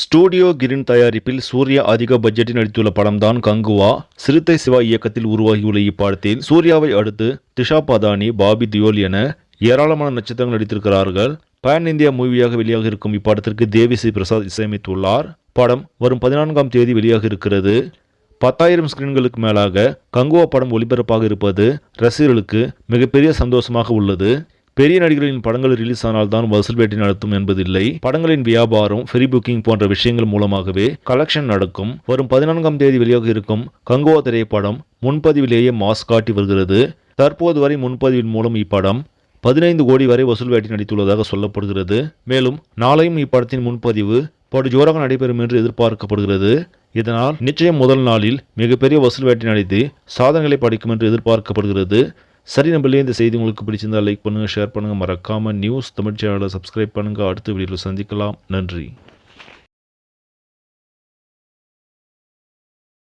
Studio green தயாரிப்பில் சூர்யா அதிக பட்ஜெட்டில் நடித்துள்ள படம்தான் கங்குவா. சிறுத்தை சிவா இயக்கத்தில் உருவாகியுள்ள இப்படத்தில் சூர்யாவை அடுத்து திஷா பதானி, பாபி தியோல் என ஏராளமான நட்சத்திரங்கள் நடித்திருக்கிறார்கள். பேன் இந்தியா மூவியாக வெளியாக இருக்கும் இப்படத்திற்கு தேவி ஸ்ரீ பிரசாத் இசையமைத்துள்ளார். படம் வரும் 14ஆம் தேதி வெளியாக இருக்கிறது. 10,000 ஸ்கிரீன்களுக்கு மேலாக கங்குவா படம் ஒளிபரப்பாக இருப்பது ரசிகர்களுக்கு மிகப்பெரிய சந்தோஷமாக உள்ளது. பெரிய நடிகர்களின் படங்கள் ரிலீஸ் ஆனால் தான் வசூல் வேட்டை நடத்தும் என்பதில்லை. படங்களின் வியாபாரம், ஃப்ரீ புக்கிங் போன்ற விஷயங்கள் மூலமாகவே கலெக்ஷன் நடக்கும். வரும் 14ஆம் தேதி வெளியாக இருக்கும் கங்குவா திரைப்படம் முன்பதிவிலேயே மாஸ் காட்டி வருகிறது. தற்போது வரை முன்பதிவின் மூலம் இப்படம் 15 கோடி வரை வசூல் வேட்டை நடித்துள்ளதாக சொல்லப்படுகிறது. மேலும் நாளையும் இப்படத்தின் முன்பதிவு படுஜோராக நடைபெறும் என்று எதிர்பார்க்கப்படுகிறது. இதனால் நிச்சயம் முதல் நாளில் மிகப்பெரிய வசூல் வேட்டை நடித்து சாதனைகளை படைக்கும் என்று எதிர்பார்க்கப்படுகிறது. சரி நம்பளே, இந்த செய்தி உங்களுக்கு பிடிச்சிருந்தால் லைக் பண்ணுங்கள், ஷேர் பண்ணுங்கள். மறக்காமல் நியூஸ் தமிழ் சேனலை சப்ஸ்கிரைப் பண்ணுங்கள். அடுத்த வீடியோவில் சந்திக்கலாம். நன்றி.